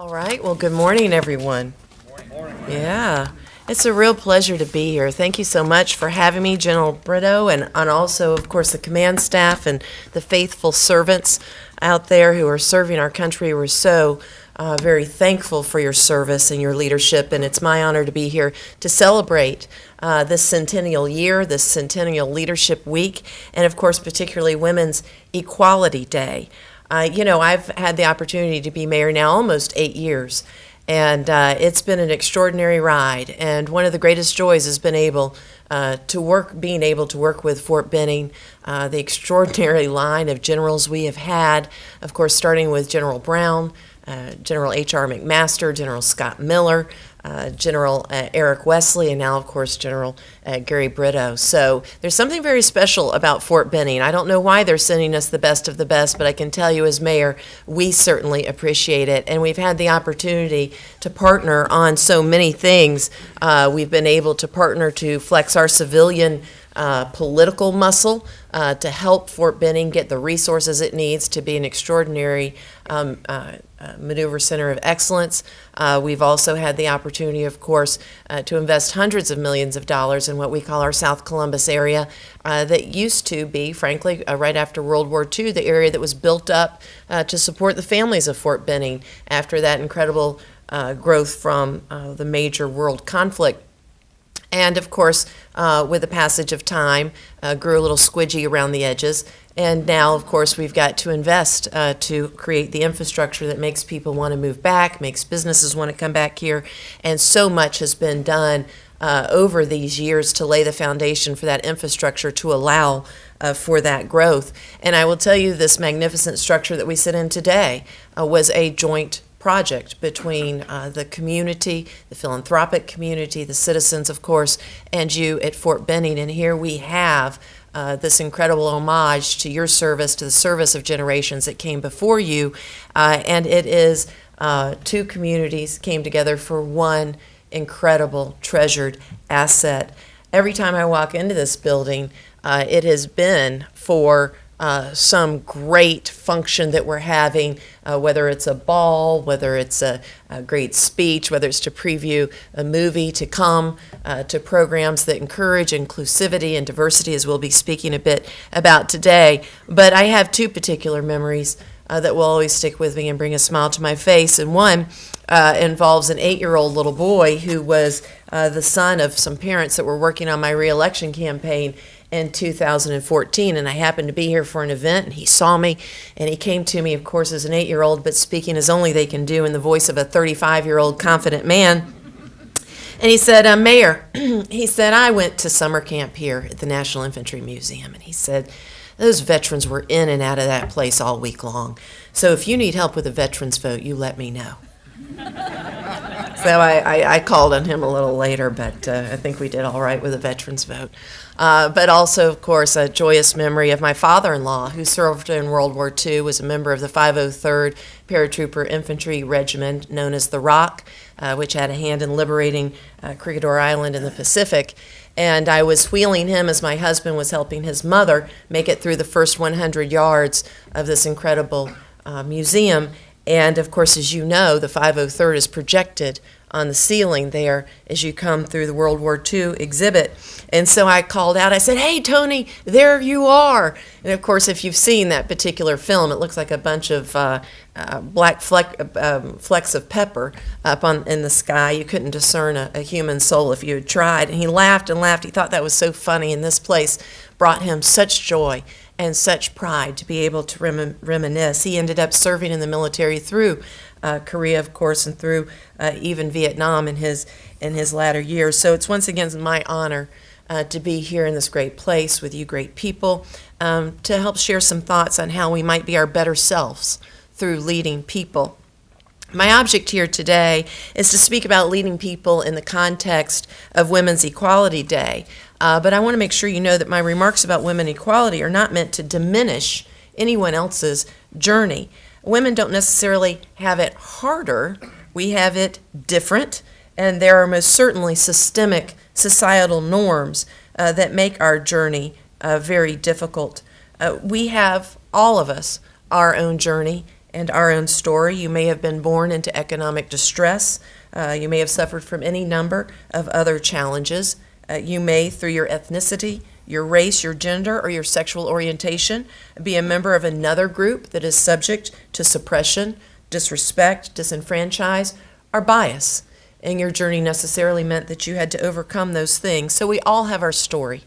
All right. Well, good morning, everyone. Morning. Yeah. It's a real pleasure to be here. Thank you so much for having me, General Brito, and also, of course, the command staff and the faithful servants out there who are serving our country. We're so very thankful for your service and your leadership, and it's my honor to be here to celebrate this centennial year, this centennial leadership week, and, of course, particularly Women's Equality Day. I've had the opportunity to be mayor now almost 8 years, and it's been an extraordinary ride. And one of the greatest joys has been being able to work with Fort Benning, the extraordinary line of generals we have had, of course, starting with General Brown, General H.R. McMaster, General Scott Miller, General Eric Wesley, and now, of course, General Gary Brito. So there's something very special about Fort Benning. I don't know why they're sending us the best of the best, but I can tell you as mayor, we certainly appreciate it. And we've had the opportunity to partner on so many things. We've been able to partner to flex our civilian political muscle to help Fort Benning get the resources it needs to be an extraordinary maneuver center of excellence. We've also had the opportunity, of course, to invest hundreds of millions of dollars in what we call our South Columbus area that used to be, frankly, right after World War II, the area that was built up to support the families of Fort Benning after that incredible growth from the major world conflict. And, of course, with the passage of time, grew a little squidgy around the edges. And now, of course, we've got to invest to create the infrastructure that makes people want to move back, makes businesses want to come back here. And so much has been done over these years to lay the foundation for that infrastructure to allow for that growth. And I will tell you, this magnificent structure that we sit in today was a joint project between the community, the philanthropic community, the citizens, of course, and you at Fort Benning. And here we have this incredible homage to your service, to the service of generations that came before you. And it is two communities came together for one incredible, treasured asset. Every time I walk into this building, it has been for some great function that we're having, whether it's a ball, whether it's a great speech, whether it's to preview a movie to come, to programs that encourage inclusivity and diversity, as we'll be speaking a bit about today. But I have two particular memories that will always stick with me and bring a smile to my face. And one involves an 8-year-old little boy who was the son of some parents that were working on my reelection campaign in 2014, and I happened to be here for an event, and he saw me, and he came to me, of course, as an 8-year-old, but speaking as only they can do in the voice of a 35-year-old confident man. And he said, Mayor, he said, I went to summer camp here at the National Infantry Museum, and he said, those veterans were in and out of that place all week long. So if you need help with a veterans vote, you let me know. So I called on him a little later, but I think we did all right with the veterans vote. But also, of course, a joyous memory of my father-in-law, who served in World War II, was a member of the 503rd Paratrooper Infantry Regiment, known as the Rock, which had a hand in liberating Crickador Island in the Pacific. And I was wheeling him as my husband was helping his mother make it through the first 100 yards of this incredible museum. And, of course, as you know, the 503rd is projected on the ceiling there as you come through the World War II exhibit. And so I called out, I said, hey, Tony, there you are. And, of course, if you've seen that particular film, it looks like a bunch of black flecks of pepper up in the sky. You couldn't discern a human soul if you had tried. And he laughed and laughed. He thought that was so funny, and this place brought him such joy and such pride to be able to reminisce. He ended up serving in the military through Korea, of course, and through even Vietnam in his latter years. So it's once again my honor to be here in this great place with you great people, to help share some thoughts on how we might be our better selves through leading people. My object here today is to speak about leading people in the context of Women's Equality Day. But I want to make sure you know that my remarks about women equality are not meant to diminish anyone else's journey. Women don't necessarily have it harder. We have it different, and there are most certainly systemic societal norms that make our journey very difficult. We have, all of us, our own journey, and our own story. You may have been born into economic distress. You may have suffered from any number of other challenges. You may, through your ethnicity, your race, your gender, or your sexual orientation, be a member of another group that is subject to suppression, disrespect, disenfranchise, or bias. And your journey necessarily meant that you had to overcome those things. So we all have our story.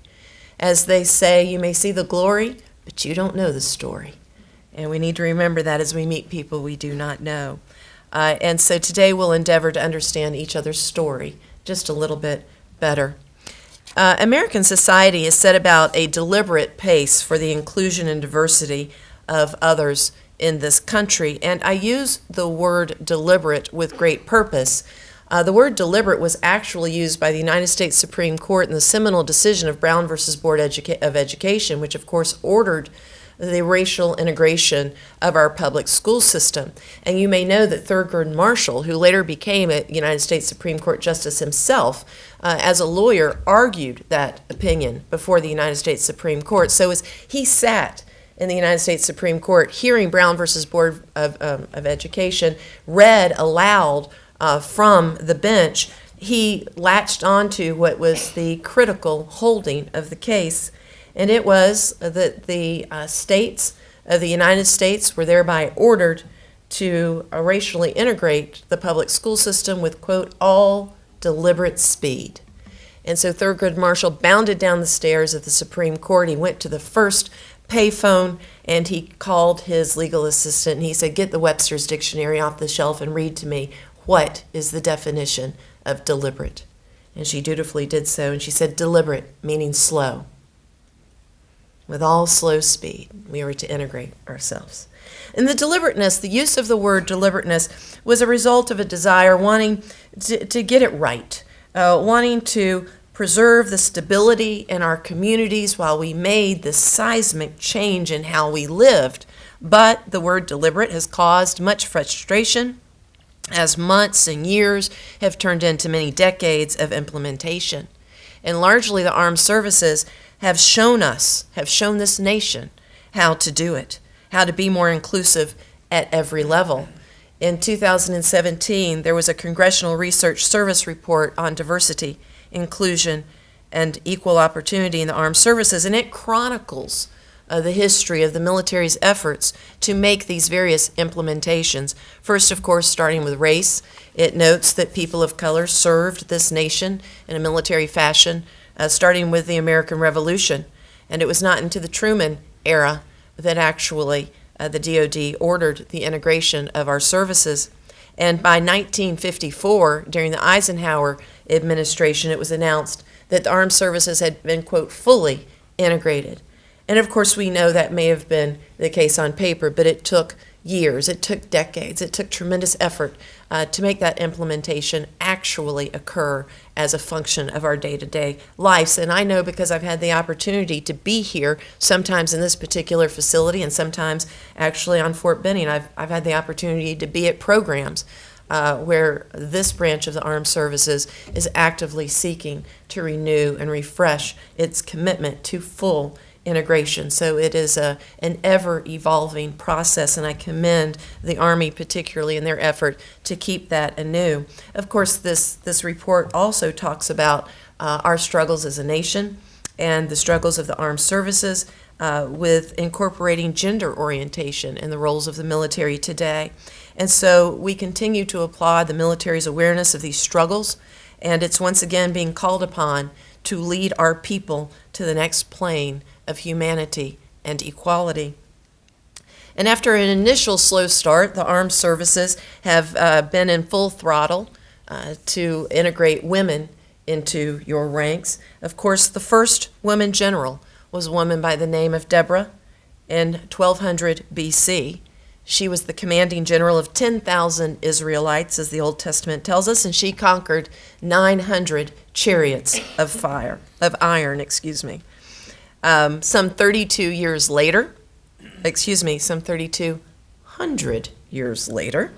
As they say, you may see the glory, but you don't know the story. And we need to remember that as we meet people we do not know. And so today we'll endeavor to understand each other's story just a little bit better. American society has set about a deliberate pace for the inclusion and diversity of others in this country. And I use the word deliberate with great purpose. The word deliberate was actually used by the United States Supreme Court in the seminal decision of Brown versus Board of Education, which of course ordered the racial integration of our public school system. And you may know that Thurgood Marshall, who later became a United States Supreme Court Justice himself, as a lawyer, argued that opinion before the United States Supreme Court. So as he sat in the United States Supreme Court hearing Brown versus Board of Education read aloud from the bench, he latched onto what was the critical holding of the case. And it was that the states of the United States were thereby ordered to racially integrate the public school system with, quote, all deliberate speed. And so Thurgood Marshall bounded down the stairs of the Supreme Court. He went to the first payphone and he called his legal assistant and he said, get the Webster's Dictionary off the shelf and read to me, what is the definition of deliberate? And she dutifully did so, and she said, deliberate, meaning slow. With all slow speed, we were to integrate ourselves. And the deliberateness, the use of the word deliberateness, was a result of a desire wanting to get it right, wanting to preserve the stability in our communities while we made this seismic change in how we lived. But the word deliberate has caused much frustration as months and years have turned into many decades of implementation. And largely the armed services have shown this nation how to do it, how to be more inclusive at every level. In 2017, there was a Congressional Research Service report on diversity, inclusion, and equal opportunity in the armed services, and it chronicles the history of the military's efforts to make these various implementations. First, of course, starting with race, it notes that people of color served this nation in a military fashion, starting with the American Revolution. And it was not into the Truman era that actually the DoD ordered the integration of our services. And by 1954, during the Eisenhower administration, it was announced that the armed services had been, quote, fully integrated. And of course, we know that may have been the case on paper, but it took years, it took decades, it took tremendous effort to make that implementation actually occur as a function of our day-to-day lives. And I know because I've had the opportunity to be here, sometimes in this particular facility and sometimes actually on Fort Benning. I've had the opportunity to be at programs where this branch of the armed services is actively seeking to renew and refresh its commitment to full integration. So it is an ever-evolving process, and I commend the Army particularly in their effort to keep that anew. Of course, this report also talks about our struggles as a nation and the struggles of the armed services with incorporating gender orientation in the roles of the military today. And so we continue to applaud the military's awareness of these struggles, and it's once again being called upon to lead our people to the next plane of humanity and equality. And after an initial slow start, the armed services have been in full throttle to integrate women into your ranks. Of course, the first woman general was a woman by the name of Deborah in 1200 BC. She was the commanding general of 10,000 Israelites, as the Old Testament tells us, and she conquered 900 chariots of iron. Some 32 years later, some 3,200 years later,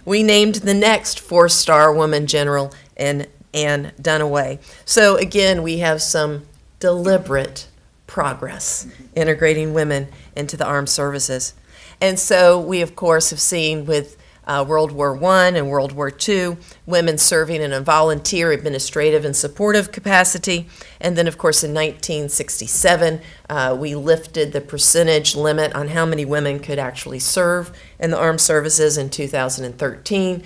we named the next four-star woman general in Anne Dunaway. So again, we have some deliberate progress integrating women into the armed services. And so we, of course, have seen with World War I and World War II, women serving in a volunteer, administrative, and supportive capacity. And then, of course, in 1967, we lifted the percentage limit on how many women could actually serve in the armed services. In 2013,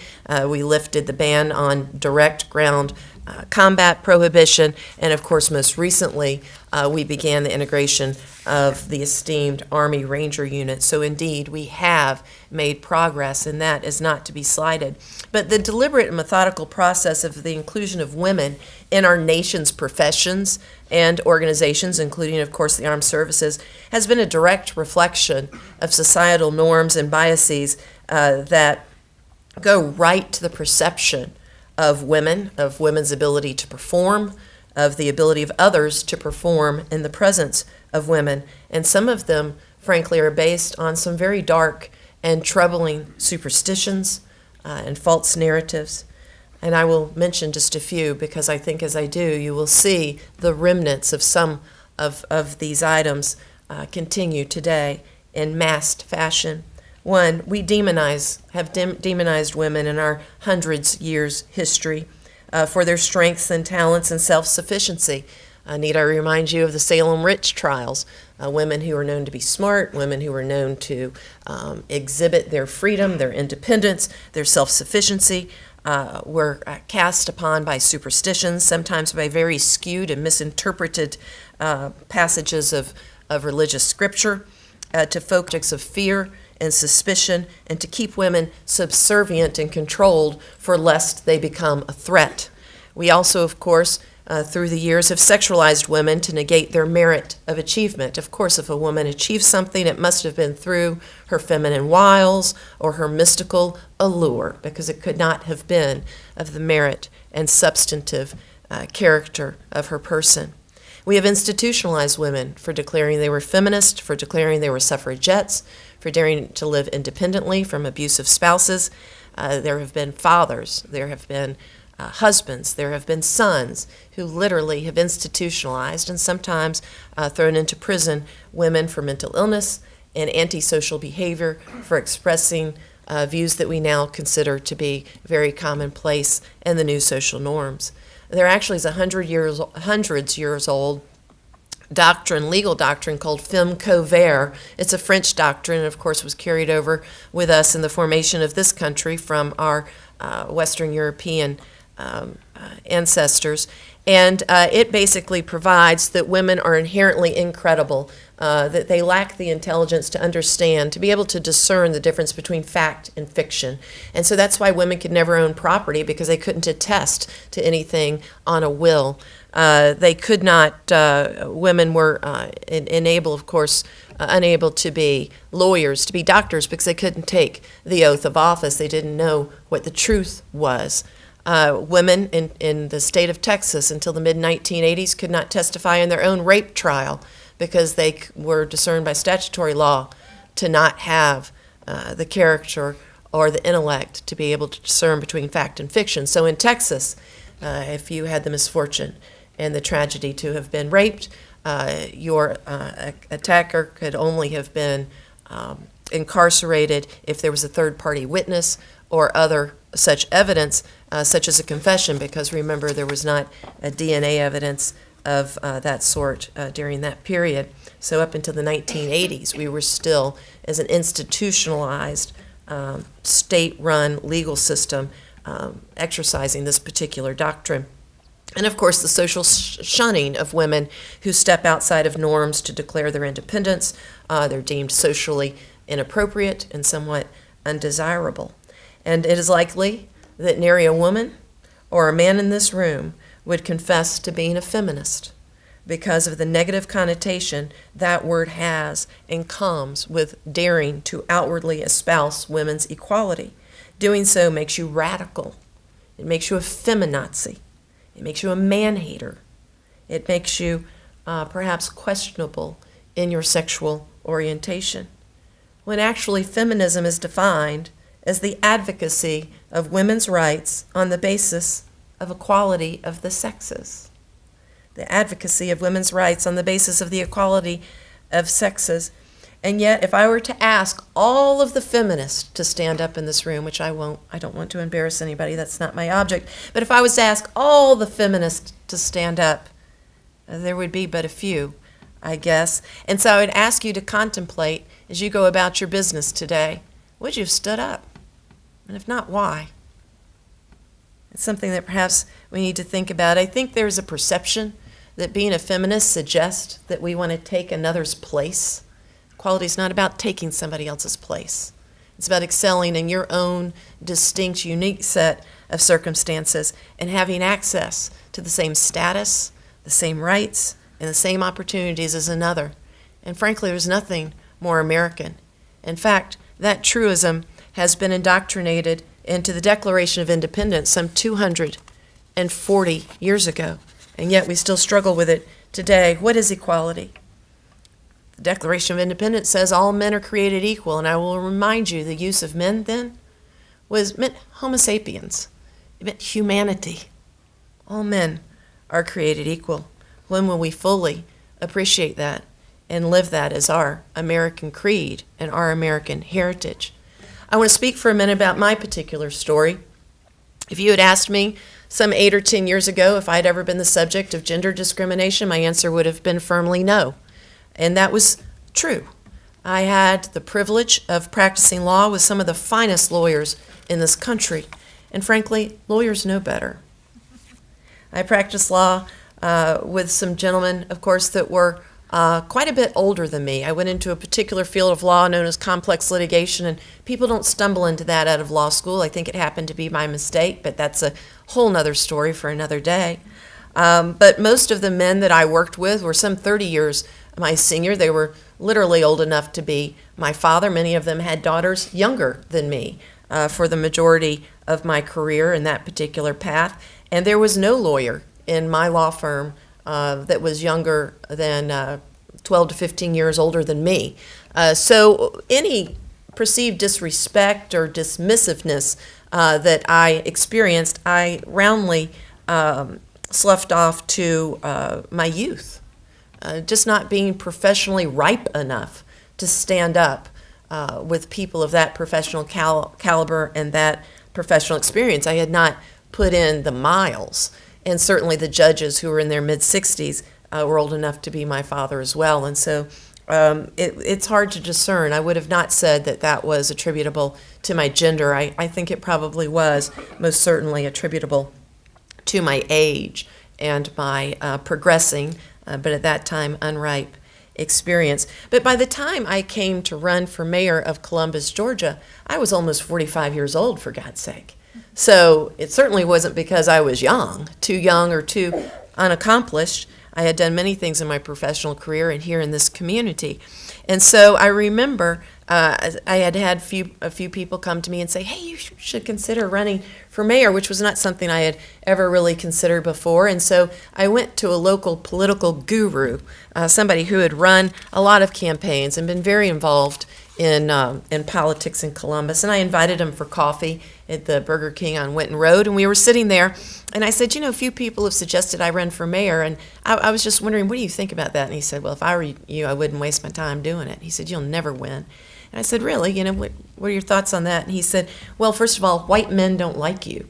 we lifted the ban on direct ground combat prohibition, and of course, most recently, we began the integration of the esteemed Army Ranger Unit. So indeed, we have made progress, and that is not to be slighted. But the deliberate and methodical process of the inclusion of women in our nation's professions and organizations, including, of course, the armed services, has been a direct reflection of societal norms and biases that go right to the perception of women, of women's ability to perform, of the ability of others to perform in the presence of women. And some of them, frankly, are based on some very dark and troubling superstitions and false narratives. And I will mention just a few because I think as I do, you will see the remnants of some of these items continue today in massed fashion. One, we have demonized women in our hundreds years history for their strengths and talents and self-sufficiency. Need I remind you of the Salem witch trials? Women who were known to be smart, women who were known to exhibit their freedom, their independence, their self-sufficiency, were cast upon by superstitions, sometimes by very skewed and misinterpreted passages of religious scripture, to focus of fear and suspicion, and to keep women subservient and controlled for lest they become a threat. We also, of course, through the years have sexualized women to negate their merit of achievement. Of course, if a woman achieves something, it must have been through her feminine wiles or her mystical allure, because it could not have been of the merit and substantive character of her person. We have institutionalized women for declaring they were feminist, for declaring they were suffragettes, for daring to live independently from abusive spouses. There have been fathers, there have been husbands, there have been sons who literally have institutionalized and sometimes thrown into prison women for mental illness and antisocial behavior, for expressing views that we now consider to be very commonplace in the new social norms. There actually is a hundreds years old legal doctrine called femme covert. It's a French doctrine, and of course was carried over with us in the formation of this country from our Western European ancestors. And it basically provides that women are inherently incredible, that they lack the intelligence to understand, to be able to discern the difference between fact and fiction. And so that's why women could never own property, because they couldn't attest to anything on a will. They could not, women were unable to be lawyers, to be doctors, because they couldn't take the oath of office. They didn't know what the truth was. Women in the state of Texas until the mid-1980s could not testify in their own rape trial because they were discerned by statutory law to not have the character or the intellect to be able to discern between fact and fiction. So in Texas, if you had the misfortune and the tragedy to have been raped, your attacker could only have been incarcerated if there was a third-party witness or other such evidence, such as a confession, because remember, there was not a DNA evidence of that sort during that period. So up until the 1980s, we were still, as an institutionalized, state-run legal system, exercising this particular doctrine. And of course, the social shunning of women who step outside of norms to declare their independence. They're deemed socially inappropriate and somewhat undesirable. And it is likely that nary a woman or a man in this room would confess to being a feminist because of the negative connotation that word has and comes with daring to outwardly espouse women's equality. Doing so makes you radical. It makes you a feminazi. It makes you a man-hater. It makes you perhaps questionable in your sexual orientation, when actually feminism is defined as the advocacy of women's rights on the basis of equality of the sexes. The advocacy of women's rights on the basis of the equality of sexes. And yet, if I were to ask all of the feminists to stand up in this room, which I won't, I don't want to embarrass anybody, that's not my object, but if I was to ask all the feminists to stand up, there would be but a few, I guess. And so I would ask you to contemplate as you go about your business today, would you have stood up? And if not, why? It's something that perhaps we need to think about. I think there's a perception that being a feminist suggests that we want to take another's place. Equality is not about taking somebody else's place. It's about excelling in your own distinct, unique set of circumstances and having access to the same status, the same rights, and the same opportunities as another. And frankly, there's nothing more American. In fact, that truism has been indoctrinated into the Declaration of Independence some 240 years ago, and yet we still struggle with it today. What is equality? The Declaration of Independence says all men are created equal, and I will remind you the use of men then meant Homo sapiens. It meant humanity. All men are created equal. When will we fully appreciate that and live that as our American creed and our American heritage? I want to speak for a minute about my particular story. If you had asked me some 8 or 10 years ago if I'd ever been the subject of gender discrimination, my answer would have been firmly no. And that was true. I had the privilege of practicing law with some of the finest lawyers in this country. And frankly, lawyers know better. I practiced law with some gentlemen, of course, that were quite a bit older than me. I went into a particular field of law known as complex litigation, and people don't stumble into that out of law school. I think it happened to be my mistake, but that's a whole nother story for another day. But most of the men that I worked with were some 30 years my senior. They were literally old enough to be my father. Many of them had daughters younger than me for the majority of my career in that particular path. And there was no lawyer in my law firm that was younger than 12 to 15 years older than me. So any perceived disrespect or dismissiveness that I experienced, I roundly sloughed off to my youth. Just not being professionally ripe enough to stand up with people of that professional caliber and that professional experience. I had not put in the miles, and certainly the judges who were in their mid-60s were old enough to be my father as well. And so it's hard to discern. I would have not said that that was attributable to my gender. I think it probably was most certainly attributable to my age and my progressing, but at that time unripe experience. But by the time I came to run for mayor of Columbus, Georgia, I was almost 45 years old, for God's sake. So it certainly wasn't because I was too young or too unaccomplished. I had done many things in my professional career and here in this community. And so I remember I had a few people come to me and say, hey, you should consider running for mayor, which was not something I had ever really considered before. And so I went to a local political guru, somebody who had run a lot of campaigns and been very involved in politics in Columbus. And I invited him for coffee at the Burger King on Winton Road. And we were sitting there, and I said, a few people have suggested I run for mayor, and I was just wondering, what do you think about that? And he said, well, if I were you, I wouldn't waste my time doing it. He said, you'll never win. And I said, really? What are your thoughts on that? And he said, well, first of all, white men don't like you.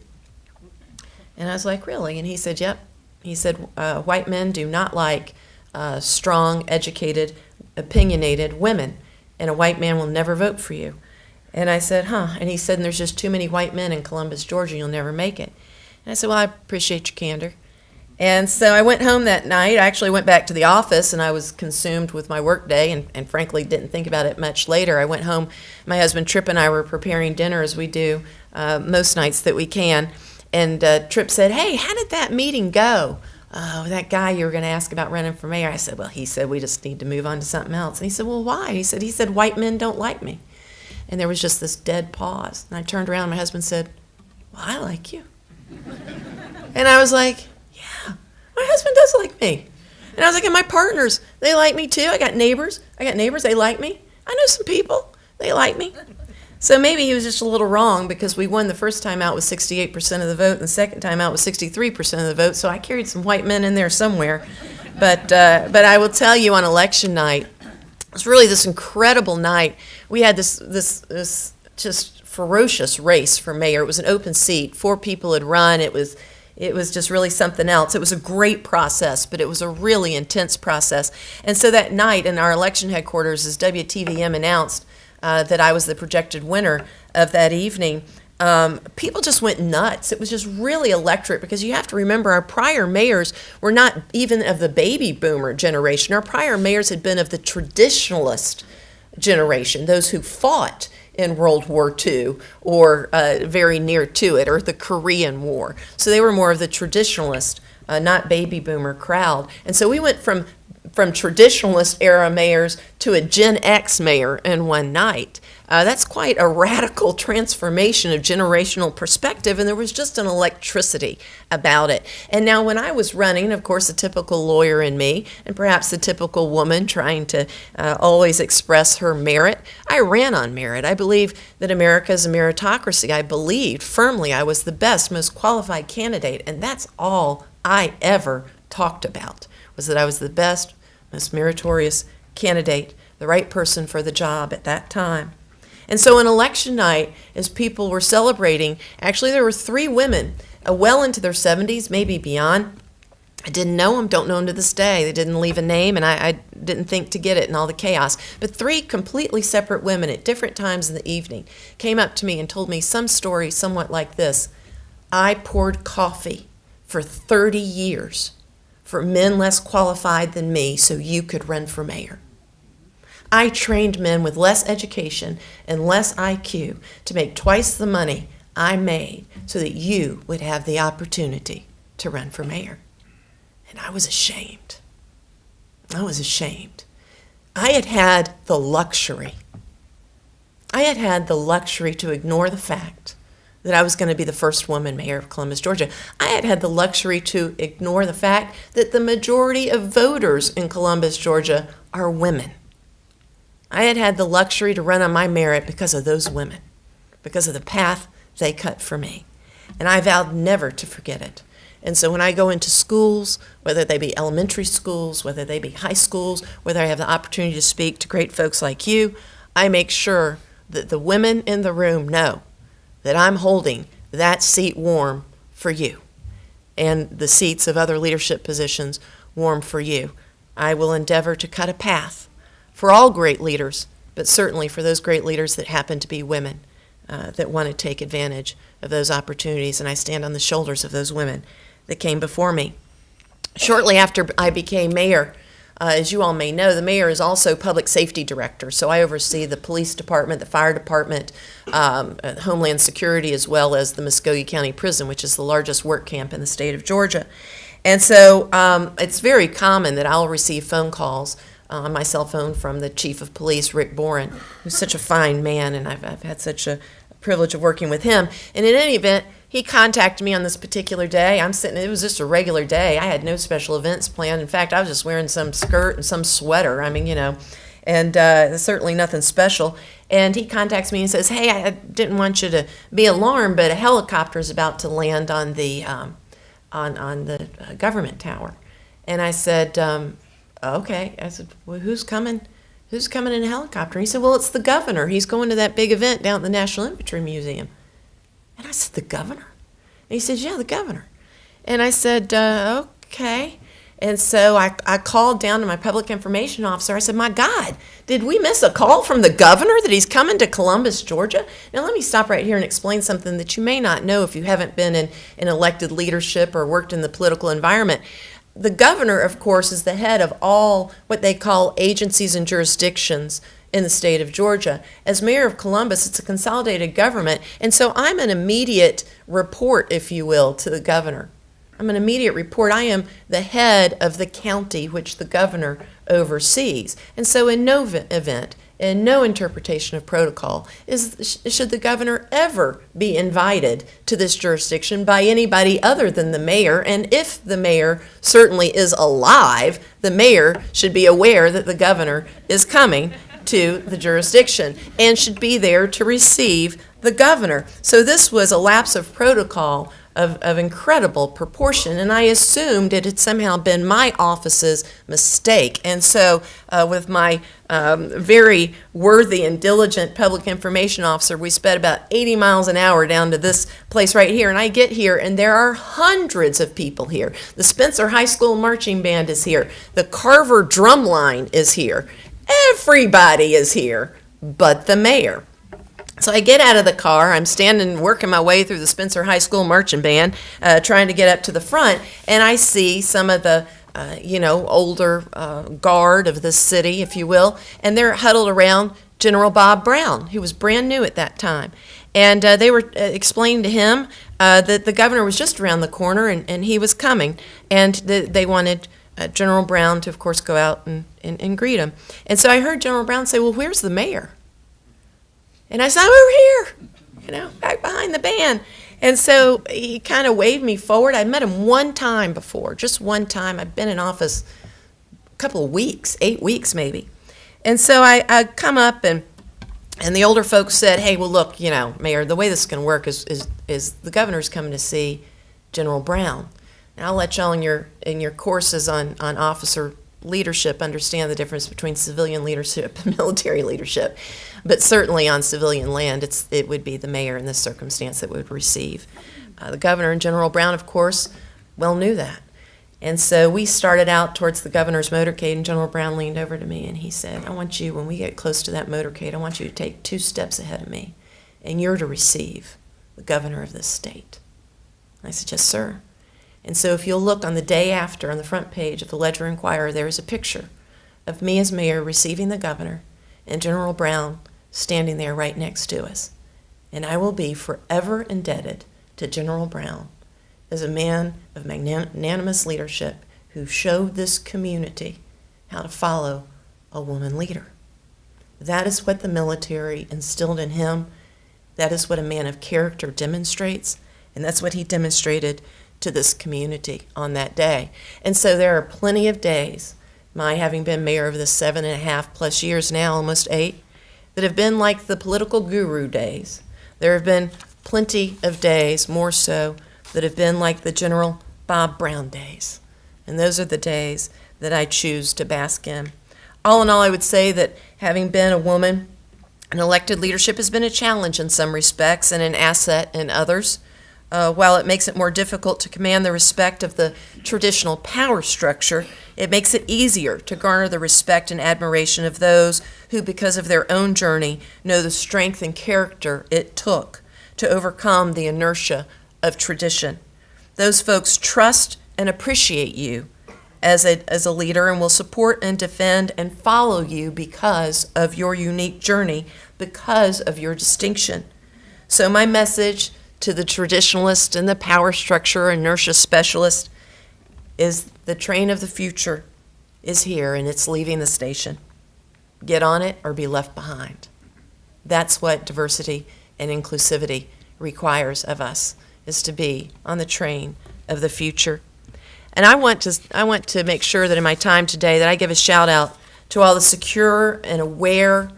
And I was like, really? And he said, yep. He said, white men do not like strong, educated, opinionated women, and a white man will never vote for you. And I said, huh. And he said, and there's just too many white men in Columbus, Georgia, you'll never make it. And I said, well, I appreciate your candor. And so I went home that night. I actually went back to the office, and I was consumed with my work day and frankly didn't think about it much later. I went home. My husband Tripp and I were preparing dinner, as we do most nights that we can. And Tripp said, hey, how did that meeting go? Oh, that guy you were going to ask about running for mayor. I said, well, he said we just need to move on to something else. And he said, well, why? He said, white men don't like me. And there was just this dead pause. And I turned around, and my husband said, well, I like you. And I was like, yeah, my husband does like me. And I was like, and my partners, they like me too. I got neighbors, they like me. I know some people, they like me. So maybe he was just a little wrong, because we won the first time out with 68% of the vote, and the second time out with 63% of the vote. So I carried some white men in there somewhere. But I will tell you, on election night, It was really this incredible night. We had this just ferocious race for mayor. It was an open seat. 4 people had run. It was just really something else. It was a great process, but it was a really intense process. And so that night in our election headquarters, as WTVM announced that I was the projected winner of that evening, people just went nuts. It was just really electric, because you have to remember our prior mayors were not even of the baby boomer generation. Our prior mayors had been of the traditionalist generation, those who fought in World War II or very near to it, or the Korean War. So they were more of the traditionalist, not baby boomer crowd. And so we went from traditionalist era mayors to a Gen X mayor in one night. That's quite a radical transformation of generational perspective, and there was just an electricity about it. And now when I was running, of course, the typical lawyer in me, and perhaps the typical woman trying to always express her merit, I ran on merit. I believe that America is a meritocracy. I believed firmly I was the best, most qualified candidate, and that's all I ever talked about, was that I was the best, most meritorious candidate, the right person for the job at that time. And so on election night, as people were celebrating, actually there were 3 women, well into their 70s, maybe beyond. I didn't know them, don't know them to this day. They didn't leave a name, and I didn't think to get it in all the chaos. But 3 completely separate women at different times in the evening came up to me and told me some story somewhat like this. I poured coffee for 30 years for men less qualified than me so you could run for mayor. I trained men with less education and less IQ to make twice the money I made so that you would have the opportunity to run for mayor. And I was ashamed. I was ashamed. I had had the luxury to ignore the fact that I was going to be the first woman mayor of Columbus, Georgia. I had had the luxury to ignore the fact that the majority of voters in Columbus, Georgia are women. I had had the luxury to run on my merit because of those women, because of the path they cut for me. And I vowed never to forget it. And so when I go into schools, whether they be elementary schools, whether they be high schools, whether I have the opportunity to speak to great folks like you, I make sure that the women in the room know that I'm holding that seat warm for you, and the seats of other leadership positions warm for you. I will endeavor to cut a path for all great leaders, but certainly for those great leaders that happen to be women that want to take advantage of those opportunities. And I stand on the shoulders of those women that came before me. Shortly after I became mayor, as you all may know, the mayor is also public safety director. So I oversee the police department, the fire department, Homeland Security, as well as the Muskogee County Prison, which is the largest work camp in the state of Georgia. And so it's very common that I'll receive phone calls on my cell phone from the chief of police, Rick Boren, who's such a fine man, and I've had such a privilege of working with him. And in any event, he contacted me on this particular day. It was just a regular day. I had no special events planned. In fact, I was just wearing some skirt and some sweater. And certainly nothing special. And he contacts me and says, hey, I didn't want you to be alarmed, but a helicopter is about to land on the government tower. And I said, okay. I said, well, who's coming? Who's coming in a helicopter? And he said, well, it's the governor. He's going to that big event down at the National Infantry Museum. And I said, the governor? And he says, yeah, the governor. And I said, okay. And so I called down to my public information officer. I said, my God, did we miss a call from the governor that he's coming to Columbus, Georgia? Now, let me stop right here and explain something that you may not know if you haven't been in elected leadership or worked in the political environment. The governor, of course, is the head of all what they call agencies and jurisdictions in the state of Georgia. As mayor of Columbus, it's a consolidated government, and so I'm an immediate report, if you will, to the governor. I'm an immediate report. I am the head of the county which the governor oversees. And so in no event, in no interpretation of protocol, should the governor ever be invited to this jurisdiction by anybody other than the mayor. And if the mayor certainly is alive, the mayor should be aware that the governor is coming to the jurisdiction and should be there to receive the governor. So this was a lapse of protocol of incredible proportion, and I assumed it had somehow been my office's mistake. And so with my very worthy and diligent public information officer, we sped about 80 miles an hour down to this place right here, and I get here, and there are hundreds of people here. The Spencer High School Marching Band is here. The Carver Drumline is here. Everybody is here but the mayor. So I get out of the car, I'm standing, working my way through the Spencer High School Marching Band, trying to get up to the front, and I see some of the, older guard of the city, if you will, and they're huddled around General Bob Brown, who was brand new at that time. And they were explaining to him that the governor was just around the corner and he was coming, and they wanted General Brown to, of course, go out and greet him. And so I heard General Brown say, "Well, where's the mayor?" And I said, "I'm over here, back behind the band." And so he kind of waved me forward. I'd met him one time before, just one time. I'd been in office a couple of weeks, 8 weeks maybe. And so I come up and the older folks said, "Hey, well, look, Mayor, the way this is going to work is the governor's coming to see General Brown. And I'll let y'all in your courses on officer leadership understand the difference between civilian leadership and military leadership. But certainly on civilian land, it would be the mayor in this circumstance that would receive. The governor and General Brown, of course, well knew that. And so we started out towards the governor's motorcade, and General Brown leaned over to me and he said, "I want you, when we get close to that motorcade, I want you to take 2 steps ahead of me, and you're to receive the governor of this state." I said, "Yes, sir." And so if you'll look on the day after, on the front page of the Ledger-Inquirer, there is a picture of me as mayor receiving the governor and General Brown standing there right next to us. And I will be forever indebted to General Brown as a man of magnanimous leadership who showed this community how to follow a woman leader. That is what the military instilled in him. That is what a man of character demonstrates, and that's what he demonstrated to this community on that day. And so there are plenty of days, my having been mayor of the 7.5+ years now, almost 8, that have been like the political guru days. There have been plenty of days, more so, that have been like the General Bob Brown days. And those are the days that I choose to bask in. All in all, I would say that having been a woman in elected leadership has been a challenge in some respects and an asset in others. While it makes it more difficult to command the respect of the traditional power structure, it makes it easier to garner the respect and admiration of those who, because of their own journey, know the strength and character it took to overcome the inertia of tradition. Those folks trust and appreciate you as a leader and will support and defend and follow you because of your unique journey, because of your distinction. So my message to the traditionalist and the power structure inertia specialist is the train of the future is here and it's leaving the station. Get on it or be left behind. That's what diversity and inclusivity requires of us, is to be on the train of the future. And I want to make sure that in my time today that I give a shout out to all the secure and aware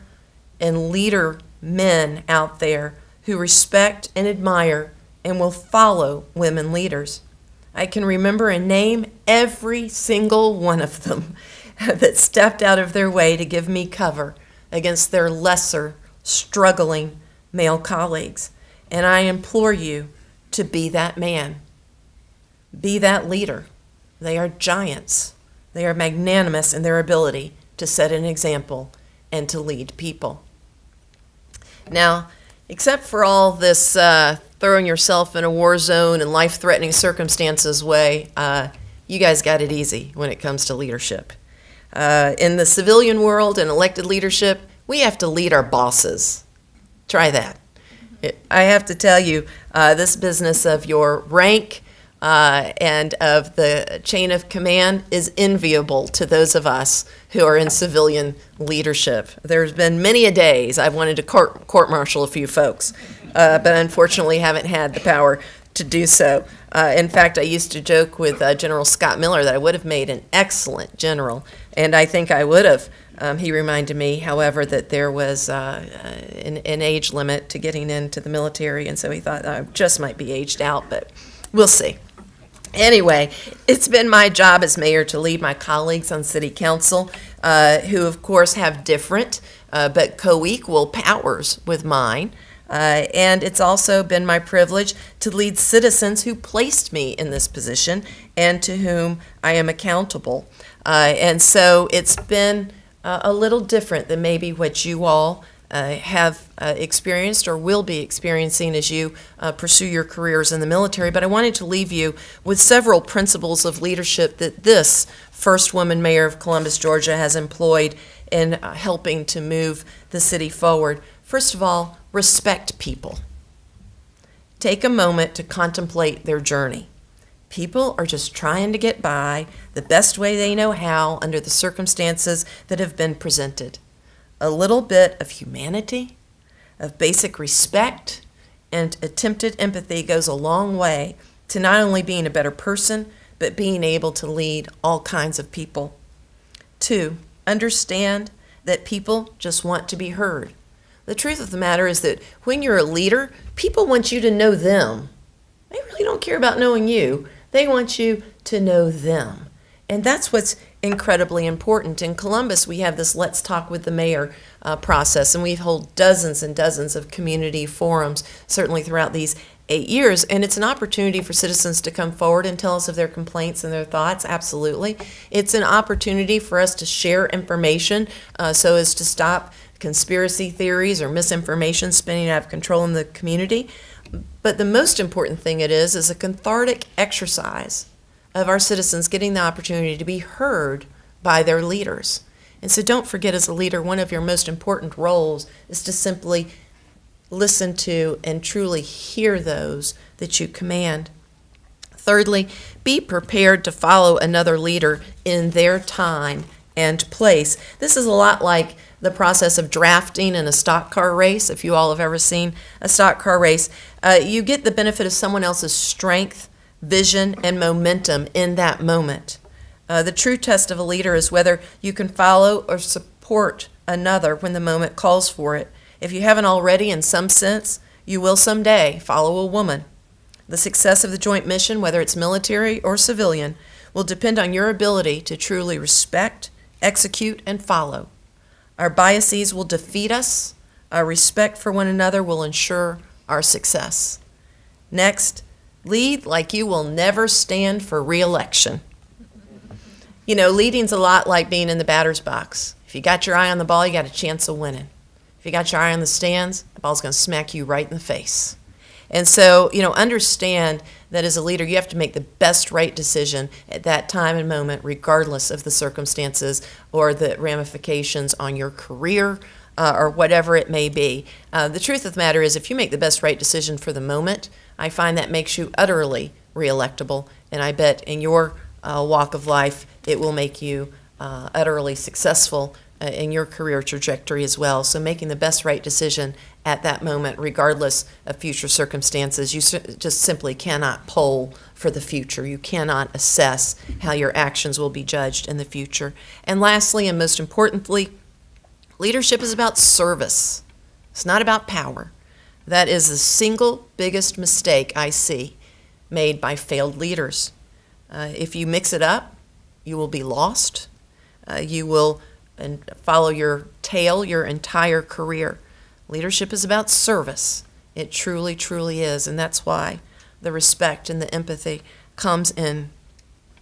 and leader men out there who respect and admire and will follow women leaders. I can remember and name every single one of them that stepped out of their way to give me cover against their lesser, struggling male colleagues. And I implore you to be that man. Be that leader. They are giants. They are magnanimous in their ability to set an example and to lead people. Now, except for all this throwing yourself in a war zone and life-threatening circumstances way, you guys got it easy when it comes to leadership. In the civilian world and elected leadership, we have to lead our bosses. Try that. I have to tell you, this business of your rank and of the chain of command is enviable to those of us who are in civilian leadership. There's been many a days I've wanted to court-martial a few folks, but unfortunately haven't had the power to do so. In fact, I used to joke with General Scott Miller that I would have made an excellent general, and I think I would have He reminded me, however, that there was an age limit to getting into the military, and so he thought I just might be aged out, but we'll see. Anyway, it's been my job as mayor to lead my colleagues on city council, who of course have different but co-equal powers with mine. And it's also been my privilege to lead citizens who placed me in this position and to whom I am accountable. And so it's been a little different than maybe what you all have experienced or will be experiencing as you pursue your careers in the military. But I wanted to leave you with several principles of leadership that this first woman mayor of Columbus, Georgia, has employed in helping to move the city forward. First of all, respect people. Take a moment to contemplate their journey. People are just trying to get by the best way they know how under the circumstances that have been presented. A little bit of humanity, of basic respect, and attempted empathy goes a long way to not only being a better person, but being able to lead all kinds of people. 2, understand that people just want to be heard. The truth of the matter is that when you're a leader, people want you to know them. They really don't care about knowing you. They want you to know them. And that's what's incredibly important. In Columbus, we have this Let's Talk with the Mayor process, and we hold dozens and dozens of community forums, certainly throughout these 8 years, and it's an opportunity for citizens to come forward and tell us of their complaints and their thoughts, absolutely. It's an opportunity for us to share information so as to stop conspiracy theories or misinformation spinning out of control in the community. But the most important thing it is a cathartic exercise of our citizens getting the opportunity to be heard by their leaders. And so don't forget, as a leader, one of your most important roles is to simply listen to and truly hear those that you command. Thirdly, be prepared to follow another leader in their time and place. This is a lot like the process of drafting in a stock car race. If you all have ever seen a stock car race, you get the benefit of someone else's strength, vision, and momentum in that moment. The true test of a leader is whether you can follow or support another when the moment calls for it. If you haven't already, in some sense, you will someday follow a woman. The success of the joint mission, whether it's military or civilian, will depend on your ability to truly respect, execute, and follow. Our biases will defeat us. Our respect for one another will ensure our success. Next, lead like you will never stand for re-election. You know, leading's a lot like being in the batter's box. If you got your eye on the ball, you got a chance of winning. If you got your eye on the stands, the ball's going to smack you right in the face. And so, understand that as a leader, you have to make the best right decision at that time and moment, regardless of the circumstances or the ramifications on your career or whatever it may be. The truth of the matter is, if you make the best right decision for the moment, I find that makes you utterly re-electable, and I bet in your walk of life, it will make you utterly successful in your career trajectory as well. So making the best right decision at that moment, regardless of future circumstances. You just simply cannot poll for the future. You cannot assess how your actions will be judged in the future. And lastly, and most importantly, leadership is about service. It's not about power. That is the single biggest mistake I see made by failed leaders. If you mix it up, you will be lost. You will follow your tail your entire career. Leadership is about service. It truly, truly is. And that's why the respect and the empathy comes in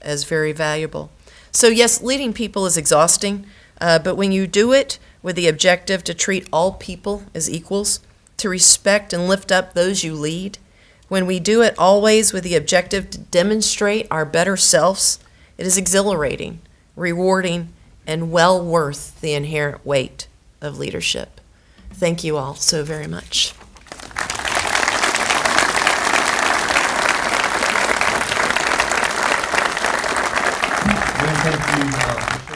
as very valuable. So yes, leading people is exhausting, but when you do it with the objective to treat all people as equals, to respect and lift up those you lead, when we do it always with the objective to demonstrate our better selves, it is exhilarating, rewarding, and well worth the inherent weight of leadership. Thank you all so very much. Thank you.